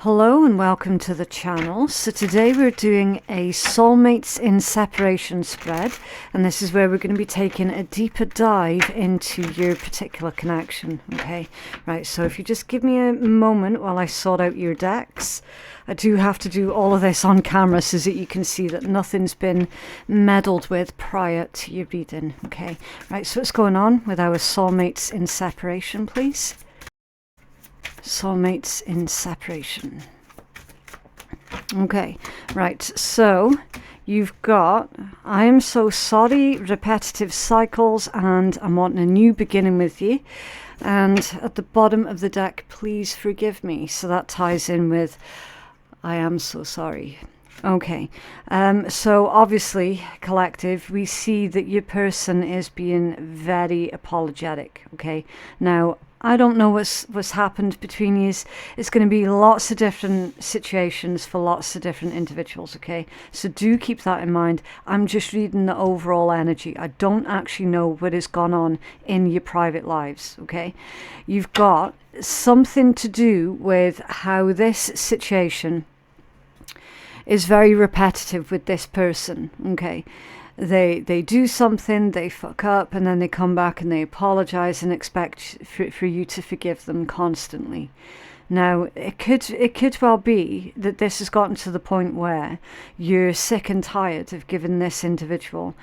Hello and welcome to the channel. So today we're doing a Soulmates in Separation spread, and this is where we're going to be taking a deeper dive into your particular connection. Okay, right, so if you just give me a moment while I sort out your decks. I do have to do all of this on camera so that you can see that nothing's been meddled with prior to your reading. Okay, right, so what's going on with our Soulmates in Separation, please? Soulmates in Separation. Okay, right, so you've got, I am so sorry, repetitive cycles, and I'm wanting a new beginning with you. And at the bottom of the deck, please forgive me. So that ties in with, I am so sorry. Okay, so obviously, collective, we see that your person is being very apologetic. Okay, now I don't know what's happened between you. It's going to be lots of different situations for lots of different individuals, okay? So do keep that in mind. I'm just reading the overall energy. I don't actually know what has gone on in your private lives, okay? You've got something to do with how this situation is very repetitive with this person, okay? They do something, they fuck up, and then they come back and they apologize and expect for you to forgive them constantly. Now, it could well be that this has gotten to the point where you're sick and tired of giving this individual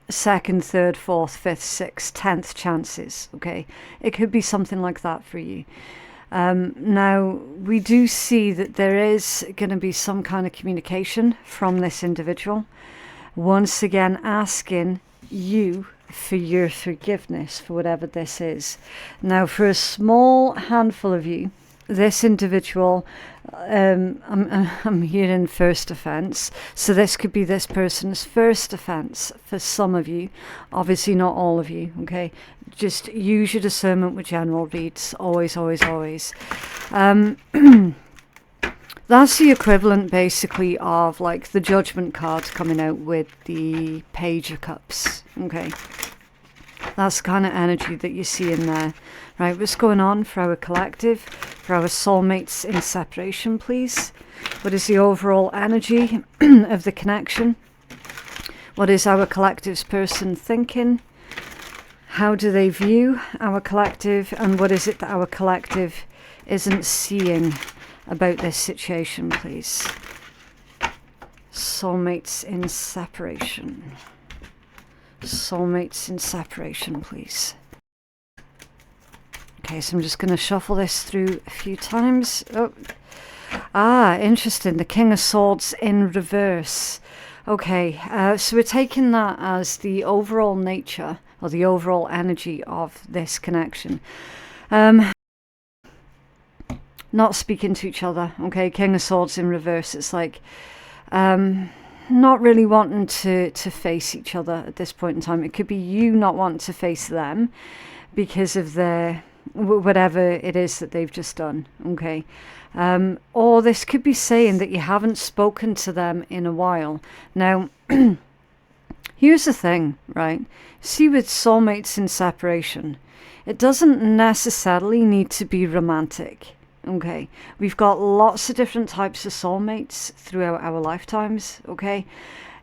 second, third, fourth, fifth, sixth, 10th chances, okay? It could be something like that for you. Now, we do see that there is going to be some kind of communication from this individual, once again asking you for your forgiveness for whatever this is. Now, for a small handful of you, this individual, I'm hearing first offense, so this could be this person's first offense for some of you, obviously not all of you, okay? Just use your discernment with general reads, always, always, always. That's the equivalent basically of like the Judgment card coming out with the Page of Cups, okay? That's the kind of energy that you see in there. Right, what's going on for our collective, for our Soulmates in Separation, please? What is the overall energy of the connection? What is our collective's person thinking? How do they view our collective? And what is it that our collective isn't seeing about this situation, please? Soulmates in Separation. Soulmates in Separation, please. Okay, so I'm just going to shuffle this through a few times. Oh, interesting. The King of Swords in reverse. Okay, so we're taking that as the overall nature or the overall energy of this connection. Not speaking to each other. Okay, King of Swords in reverse. It's like not really wanting to face each other at this point in time. It could be you not wanting to face them because of their whatever it is that they've just done, okay? Or this could be saying that you haven't spoken to them in a while. Now, here's the thing, right? See, with Soulmates in Separation, it doesn't necessarily need to be romantic, okay? We've got lots of different types of soulmates throughout our lifetimes, okay?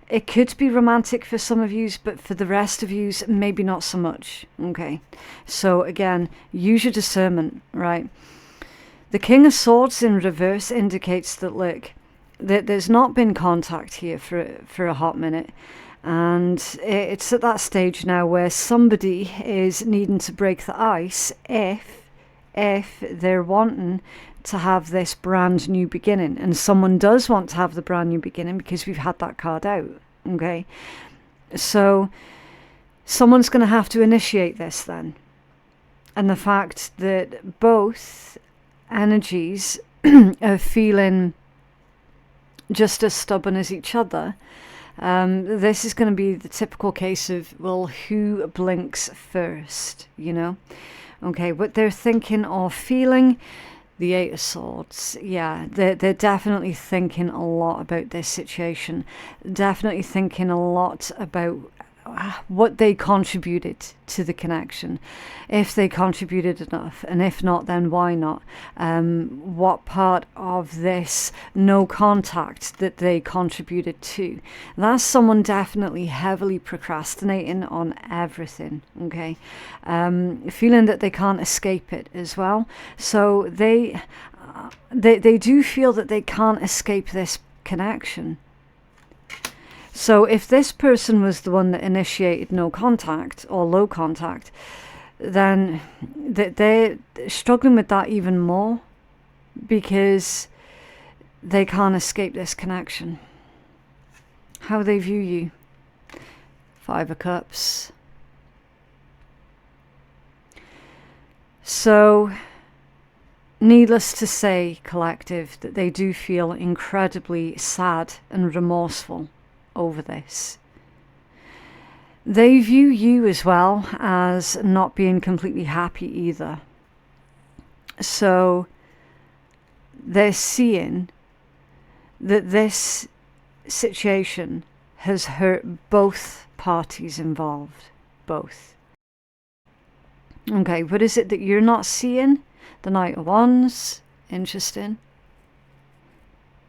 It could be romantic for some of you, but for the rest of you, maybe not so much, okay? So again, use your discernment, right? The King of Swords in reverse indicates that, look, that there's not been contact here for a hot minute. And it's at that stage now where somebody is needing to break the ice if they're wanting to have this brand new beginning, and someone does want to have the brand new beginning because we've had that card out, okay? So someone's going to have to initiate this then, and the fact that both energies are feeling just as stubborn as each other, this is going to be the typical case of, well, who blinks first, you know? Okay, what they're thinking or feeling. The Eight of Swords, yeah, they're definitely thinking a lot about this situation. Definitely thinking a lot about what they contributed to the connection, if they contributed enough, and if not, then why not? What part of this no contact that they contributed to. That's someone definitely heavily procrastinating on everything, okay? Feeling that they can't escape it as well. So they do feel that they can't escape this connection. So if this person was the one that initiated no contact or low contact, then they're struggling with that even more, because they can't escape this connection. How they view you. 5 of Cups. So, needless to say, collective, that they do feel incredibly sad and remorseful over this. They view you as well as not being completely happy either. So they're seeing that this situation has hurt both parties involved. Both. Okay, what is it that you're not seeing? The Knight of Wands. Interesting.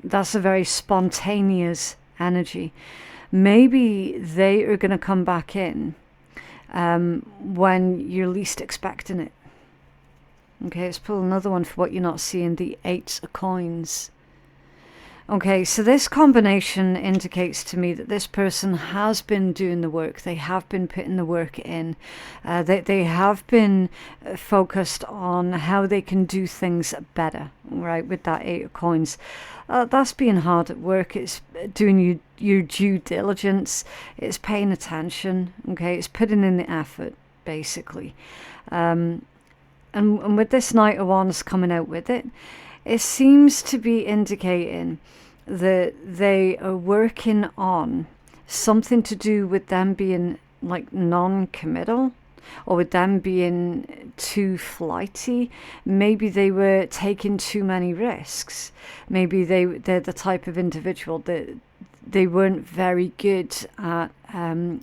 That's a very spontaneous energy. Maybe they are going to come back in when you're least expecting it. Okay, let's pull another one for what you're not seeing. The 8 of Coins. Okay, so this combination indicates to me that this person has been doing the work. They have been putting the work in. They have been focused on how they can do things better, right, with that 8 of Coins. That's being hard at work. It's doing your due diligence. It's paying attention, okay? It's putting in the effort, basically. And with this Knight of Wands coming out with it, it seems to be indicating that they are working on something to do with them being like non-committal, or with them being too flighty. Maybe they were taking too many risks. Maybe they're the type of individual that they weren't very good at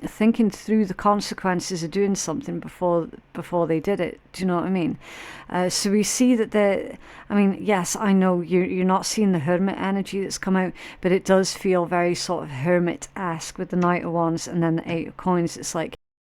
thinking through the consequences of doing something before they did it. Do you know what I mean? So we see that I mean, yes, I know you're not seeing the Hermit energy that's come out, but it does feel very sort of Hermit-esque with the Knight of Wands and then the 8 of Coins. It's like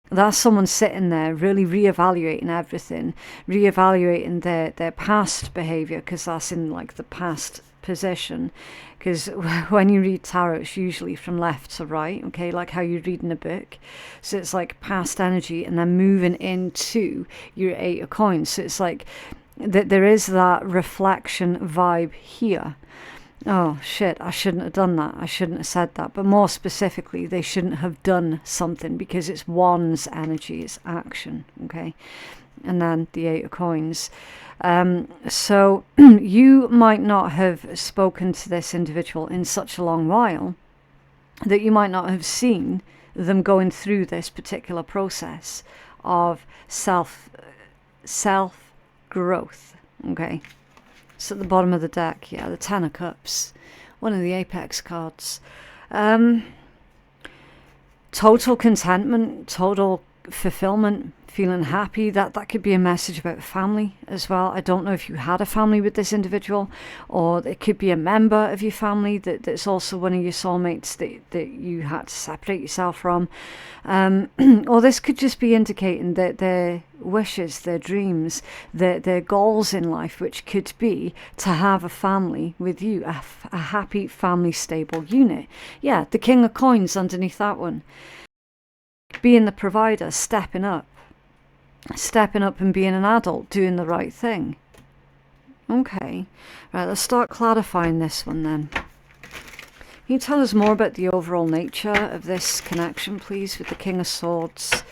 that's someone sitting there really reevaluating everything, reevaluating their past behavior, because that's in like the past position. Because when you read tarot, it's usually from left to right, okay, like how you're reading a book. So it's like past energy and then moving into your 8 of Coins. So it's like there is that reflection vibe here. Oh shit, I shouldn't have done that. I shouldn't have said that. But more specifically, they shouldn't have done something, because it's Wands energy, it's action, okay? And then the 8 of Coins. So you might not have spoken to this individual in such a long while that you might not have seen them going through this particular process of self-growth, okay? It's at the bottom of the deck, yeah, the 10 of Cups, one of the apex cards. Total contentment, total fulfillment, feeling happy. That could be a message about family as well. I don't know if you had a family with this individual, or it could be a member of your family that's also one of your soulmates that you had to separate yourself from. Or this could just be indicating that their wishes, their dreams, their goals in life, which could be to have a family with you, a happy family stable unit. Yeah, the King of Coins underneath that one. Being the provider, stepping up and being an adult, doing the right thing. Okay, right, let's start clarifying this one then. Can you tell us more about the overall nature of this connection, please, with the King of Swords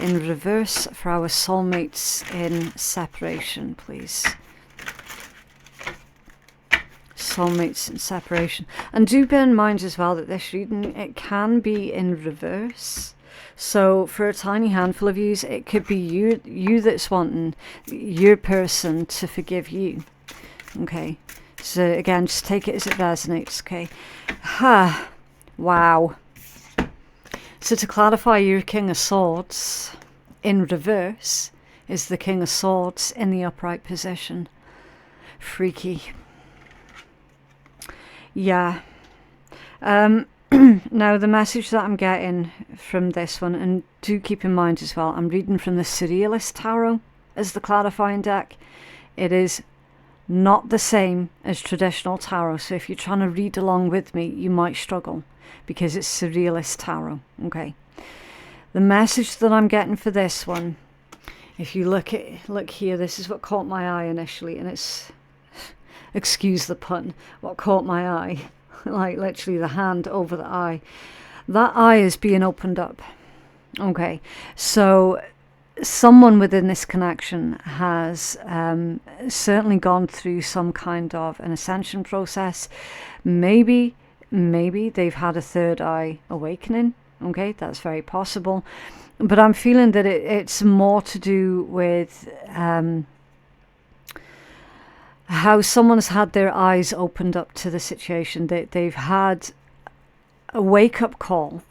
in reverse for our soulmates in separation, please? Soulmates in separation. And do bear in mind as well that this reading, it can be in reverse. So for a tiny handful of yous, it could be you that's wanting your person to forgive you. Okay. So again, just take it as it resonates. Okay. Wow. So to clarify, your King of Swords in reverse is the King of Swords in the upright position. Freaky. Yeah. Now the message that I'm getting from this one, and do keep in mind as well, I'm reading from the Surrealist Tarot as the clarifying deck. It is not the same as traditional tarot, so if you're trying to read along with me, you might struggle because it's Surrealist Tarot. Okay. The message that I'm getting for this one, if you look here, this is what caught my eye initially, and it's, excuse the pun, what caught my eye, like literally the hand over the eye. That eye is being opened up. Okay, so someone within this connection has certainly gone through some kind of an ascension process. Maybe they've had a third eye awakening. Okay, that's very possible. But I'm feeling that it's more to do with how someone's had their eyes opened up to the situation. They've had a wake-up call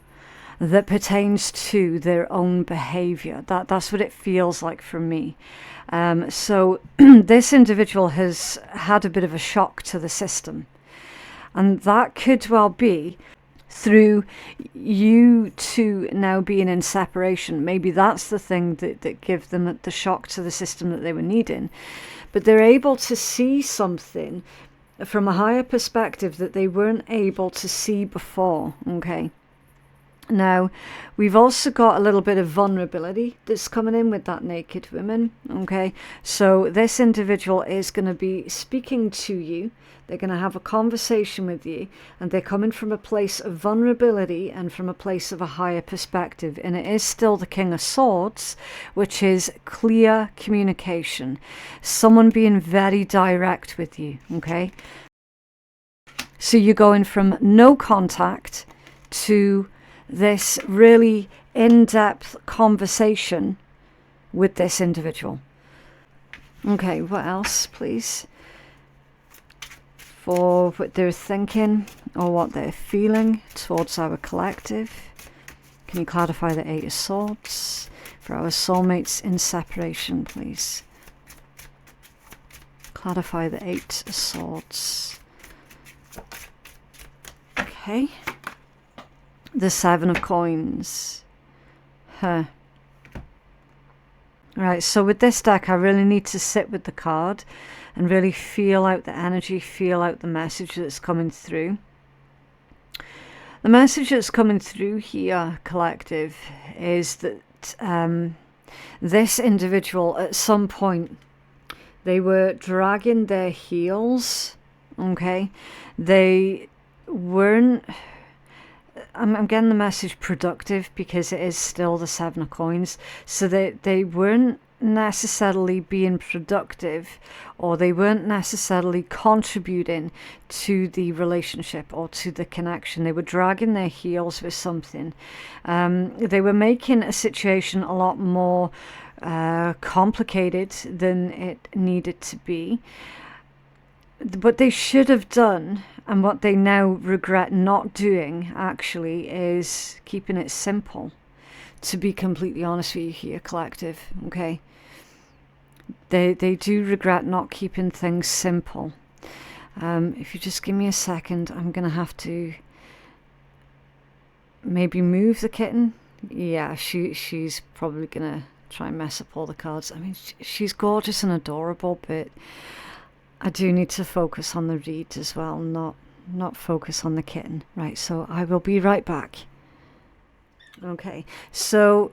that pertains to their own behavior. That's what it feels like for me. So this individual has had a bit of a shock to the system. And that could well be through you two now being in separation. Maybe that's the thing that give them the shock to the system that they were needing. But they're able to see something from a higher perspective that they weren't able to see before. Okay. Now, we've also got a little bit of vulnerability that's coming in with that naked woman. Okay. So this individual is going to be speaking to you. They're going to have a conversation with you, and they're coming from a place of vulnerability and from a place of a higher perspective. And it is still the King of Swords, which is clear communication. Someone being very direct with you, okay? So you're going from no contact to this really in-depth conversation with this individual. Okay, what else, please? For what they're thinking or what they're feeling towards our collective. Can you clarify the Eight of Swords for our soulmates in separation, please? Clarify the Eight of Swords. Okay. The Seven of Coins. Right, so with this deck, I really need to sit with the card and really feel out the energy, feel out the message that's coming through. The message that's coming through here, collective, is that this individual at some point, they were dragging their heels, okay? They weren't, I'm getting the message productive because it is still the Seven of Coins. So they weren't necessarily being productive, or they weren't necessarily contributing to the relationship or to the connection. They were dragging their heels with something. They were making a situation a lot more complicated than it needed to be. What they should have done, and what they now regret not doing, actually, is keeping it simple. To be completely honest with you here, collective, okay? They do regret not keeping things simple. If you just give me a second, I'm going to have to maybe move the kitten. Yeah, she's probably going to try and mess up all the cards. I mean, she's gorgeous and adorable, but I do need to focus on the read as well, not focus on the kitten. Right, so I will be right back. Okay, so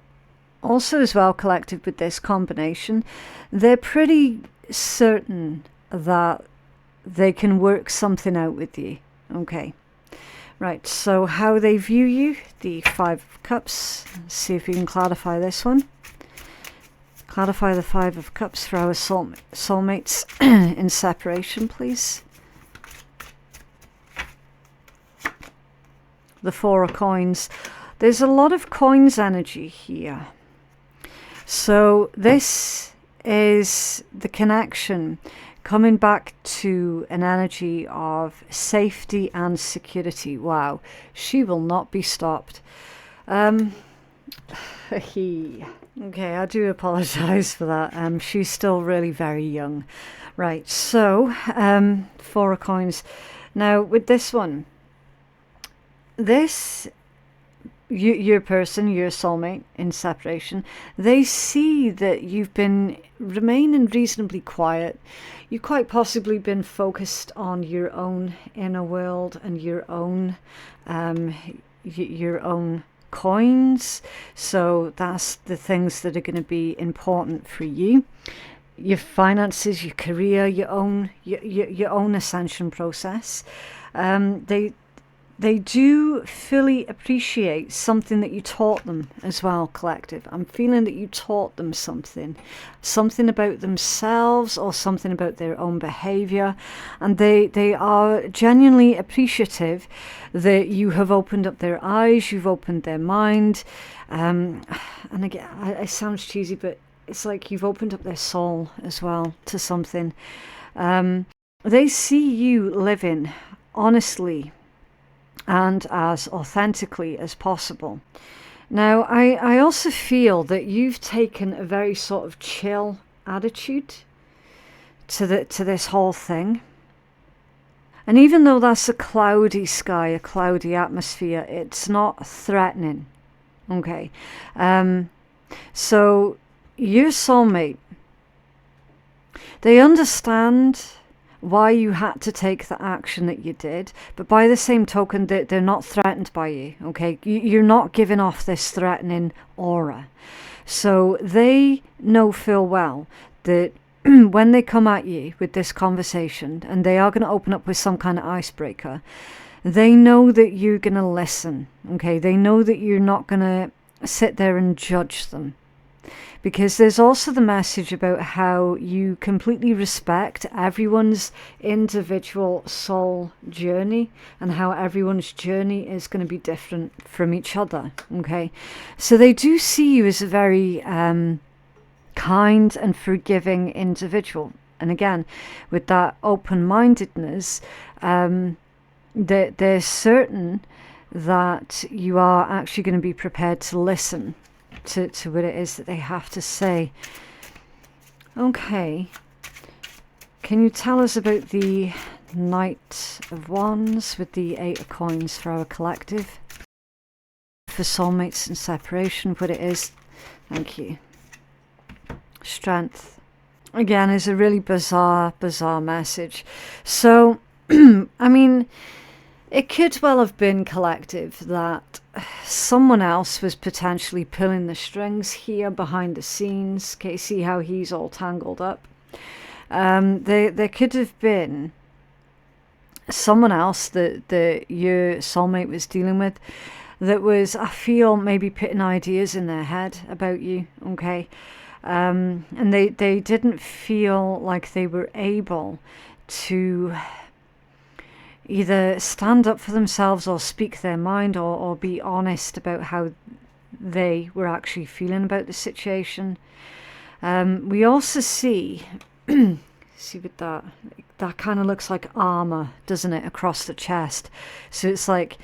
also as well, collective, with this combination, they're pretty certain that they can work something out with you. Okay, right, so how they view you, the Five of Cups. Let's see if we can clarify this one. Clarify the Five of Cups for our soulmates in separation, please. The Four of Coins. There's a lot of coins energy here. So this is the connection coming back to an energy of safety and security. Wow, she will not be stopped. Okay, I do apologize for that. She's still really very young. Right, so 4 of coins. Now with this one, this your person, your soulmate in separation, they see that you've been remaining reasonably quiet. You've quite possibly been focused on your own inner world and your own coins. So that's the things that are going to be important for you. Your finances, your career, your own ascension process. They do fully appreciate something that you taught them as well, collective. I'm feeling that you taught them something about themselves or something about their own behavior, and they are genuinely appreciative that you have opened up their eyes, you've opened their mind, and again, it sounds cheesy, but it's like you've opened up their soul as well to something. They see you living honestly and as authentically as possible. Now, I also feel that you've taken a very sort of chill attitude to this whole thing. And even though that's a cloudy sky, a cloudy atmosphere, it's not threatening. Okay. So your soulmate, they understand why you had to take the action that you did, but by the same token, they're not threatened by you, okay? You're not giving off this threatening aura. So they know full well that when they come at you with this conversation, and they are going to open up with some kind of icebreaker, they know that you're going to listen, okay? They know that you're not going to sit there and judge them. Because there's also the message about how you completely respect everyone's individual soul journey and how everyone's journey is going to be different from each other, okay? So they do see you as a very kind and forgiving individual. And again, with that open-mindedness, they're certain that you are actually going to be prepared to listen to what it is that they have to say. Okay, can you tell us about the Knight of Wands with the 8 of Coins for our collective, for soulmates and separation, what it is? Thank you. Strength, again, is a really bizarre message. So I mean, it could well have been, collective, that someone else was potentially pulling the strings here behind the scenes. Okay, see how he's all tangled up. There could have been someone else that your soulmate was dealing with that was, I feel, maybe putting ideas in their head about you, okay? And they didn't feel like they were able to either stand up for themselves or speak their mind or be honest about how they were actually feeling about the situation. We also see with that kind of looks like armor, doesn't it, across the chest. So it's like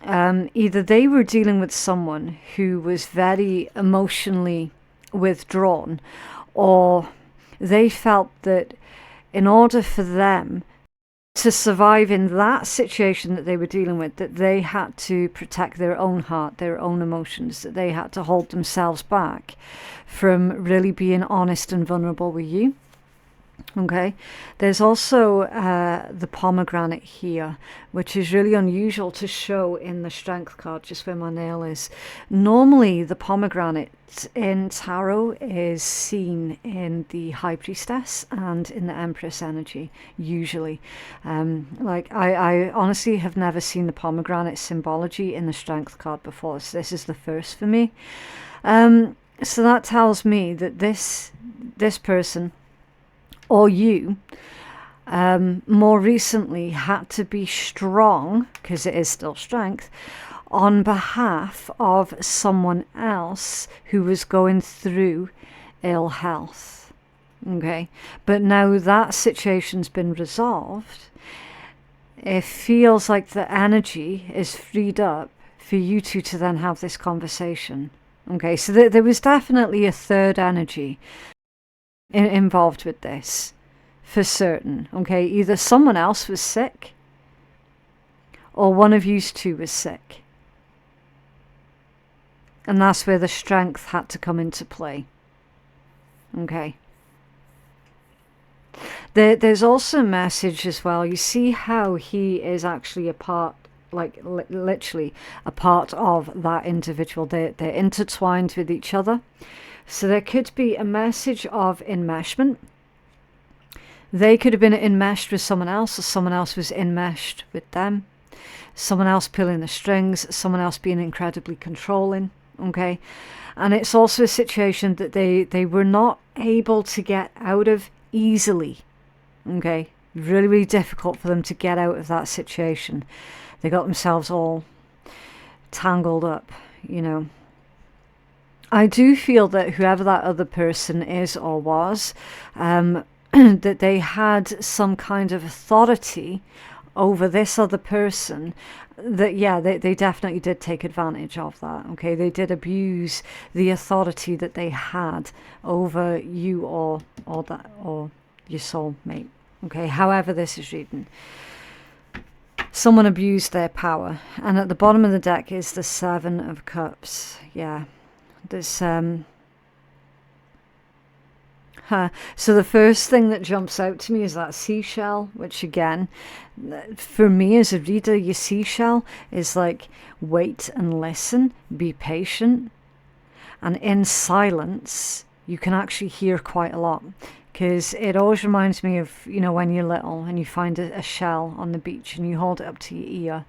either they were dealing with someone who was very emotionally withdrawn, or they felt that in order for them to survive in that situation that they were dealing with, that they had to protect their own heart, their own emotions, that they had to hold themselves back from really being honest and vulnerable with you. Okay, there's also the pomegranate here, which is really unusual to show in the strength card, just where my nail is. Normally the pomegranate in tarot is seen in the High Priestess and in the Empress energy, usually. Like I honestly have never seen the pomegranate symbology in the strength card before, so this is the first for me. So that tells me that this person, or you, more recently had to be strong, because it is still strength, on behalf of someone else who was going through ill health. Okay, but now that situation's been resolved, it feels like the energy is freed up for you two to then have this conversation. Okay, so there was definitely a third energy involved with this, for certain. Okay, either someone else was sick, or one of you two was sick. And that's where the strength had to come into play. Okay. There's also a message as well. You see how he is actually a part, like literally a part of that individual. They're intertwined with each other. So there could be a message of enmeshment. They could have been enmeshed with someone else, or someone else was enmeshed with them. Someone else pulling the strings, someone else being incredibly controlling. Okay. And it's also a situation that they were not able to get out of easily. Okay, really, really difficult for them to get out of that situation. They got themselves all tangled up, you know. I do feel that whoever that other person is or was, that they had some kind of authority over this other person, that yeah, they definitely did take advantage of that. Okay, they did abuse the authority that they had over you or your soulmate. Okay, however this is reading, someone abused their power. And at the bottom of the deck is the Seven of Cups. Yeah, this so the first thing that jumps out to me is that seashell, which again, for me as a reader, your seashell is like, wait and listen, be patient. And in silence, you can actually hear quite a lot. Because it always reminds me of, you know, when you're little and you find a shell on the beach and you hold it up to your ear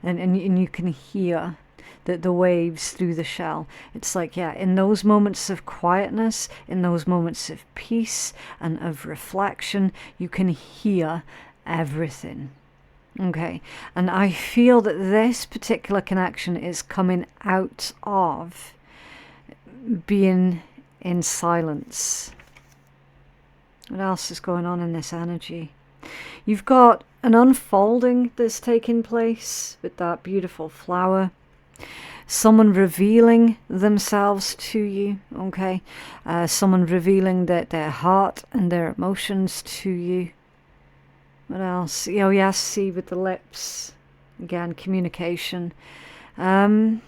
and you can hear the waves through the shell. It's like, yeah, in those moments of quietness, in those moments of peace and of reflection, you can hear everything. Okay, and I feel that this particular connection is coming out of being in silence. What else is going on in this energy? You've got an unfolding that's taking place with that beautiful flower. Someone revealing themselves to you, okay? Someone revealing their heart and their emotions to you. What else? Oh, yes, see, with the lips. Again, communication. I'm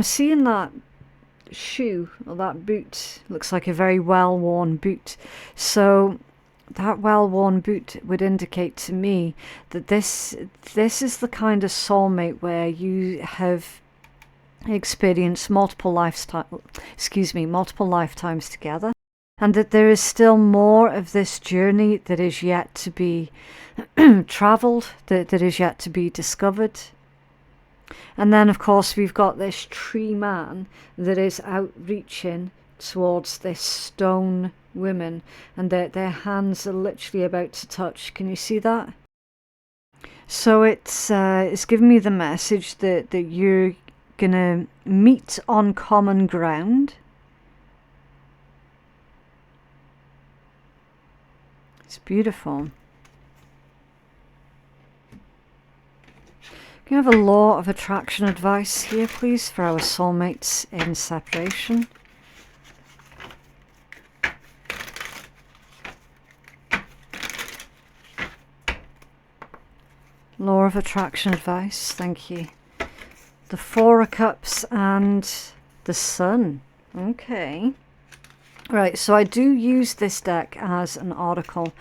seeing that shoe, or that boot. Looks like a very well-worn boot. So that well-worn boot would indicate to me that this is the kind of soulmate where you have experienced multiple lifetimes together, and that there is still more of this journey that is yet to be traveled, that is yet to be discovered. And then, of course, we've got this tree man that is outreaching towards this stone woman, and their hands are literally about to touch. Can you see that? So it's giving me the message that you're gonna meet on common ground. It's beautiful. Can you have a law of attraction advice here, please, for our soulmates in separation? Law of attraction advice, thank you. The Four of Cups and the Sun. Okay. Right, so I do use this deck as an oracle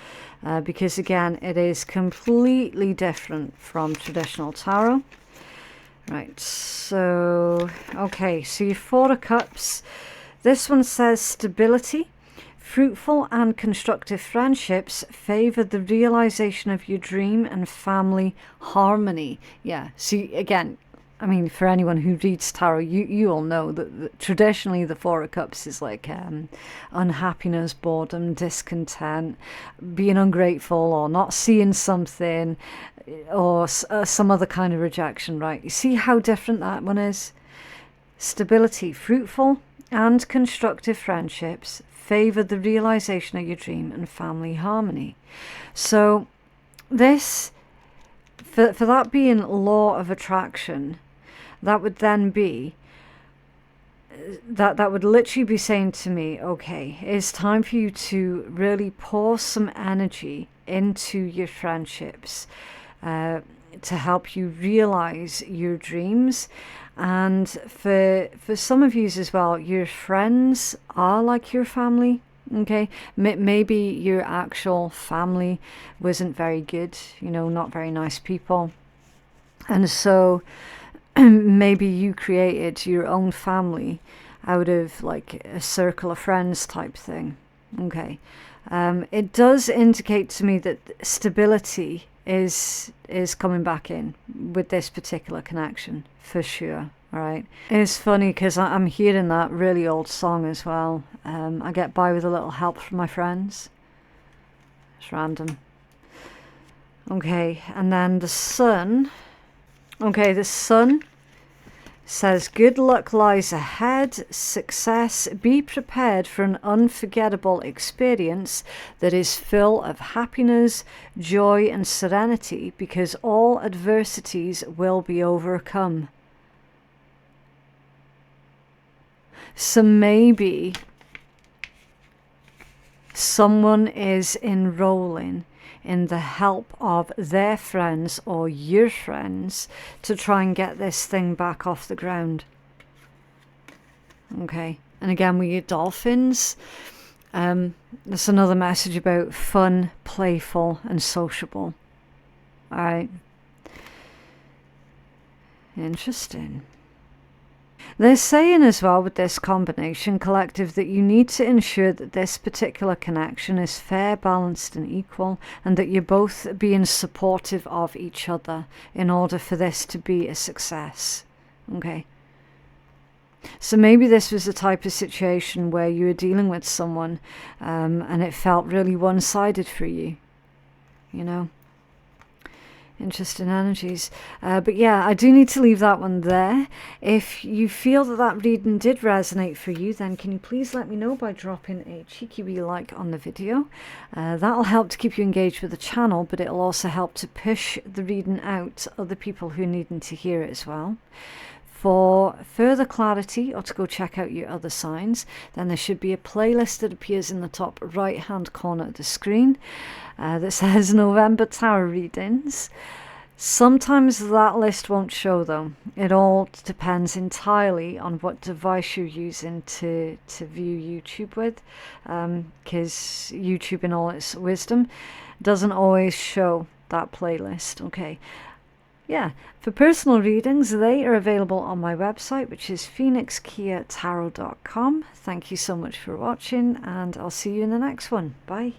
because, again, it is completely different from traditional tarot. Right, so, okay, so your Four of Cups. This one says stability. Fruitful and constructive friendships favor the realization of your dream and family harmony. Yeah, see, again, I mean, for anyone who reads tarot, you all know that traditionally the Four of Cups is like unhappiness, boredom, discontent, being ungrateful or not seeing something, or some other kind of rejection, right? You see how different that one is? Stability, fruitful and constructive friendships favor the realization of your dream and family harmony. So this for that being law of attraction, that would then be, that would literally be saying to me, okay, it's time for you to really pour some energy into your friendships to help you realize your dreams. And for some of you as well, your friends are like your family. Okay, maybe your actual family wasn't very good, you know, not very nice people, and so maybe you created your own family out of like a circle of friends type thing. Okay, it does indicate to me that stability is coming back in with this particular connection for sure. All right, it's funny because I'm hearing that really old song as well. I get by with a little help from my friends. It's random. Okay, and then the sun. Okay, the sun says good luck lies ahead, success, be prepared for an unforgettable experience that is full of happiness, joy and serenity, because all adversities will be overcome. So maybe someone is enrolling in the help of their friends or your friends to try and get this thing back off the ground. Okay, and again with your dolphins, there's another message about fun, playful and sociable. All right, interesting. They're saying as well with this combination collective that you need to ensure that this particular connection is fair, balanced and equal, and that you're both being supportive of each other in order for this to be a success. Okay. So maybe this was the type of situation where you were dealing with someone and it felt really one-sided for you, you know. Interesting energies. But yeah, I do need to leave that one there. If you feel that that reading did resonate for you, then can you please let me know by dropping a cheeky wee like on the video. That'll help to keep you engaged with the channel, but it'll also help to push the reading out to other people who are needing to hear it as well. For further clarity, or to go check out your other signs, then there should be a playlist that appears in the top right hand corner of the screen that says November Tarot Readings. Sometimes that list won't show though. It all depends entirely on what device you're using to view YouTube with, because YouTube in all its wisdom doesn't always show that playlist. Okay. Yeah, for personal readings, they are available on my website, which is phoenixkeiatarot.com. Thank you so much for watching, and I'll see you in the next one. Bye.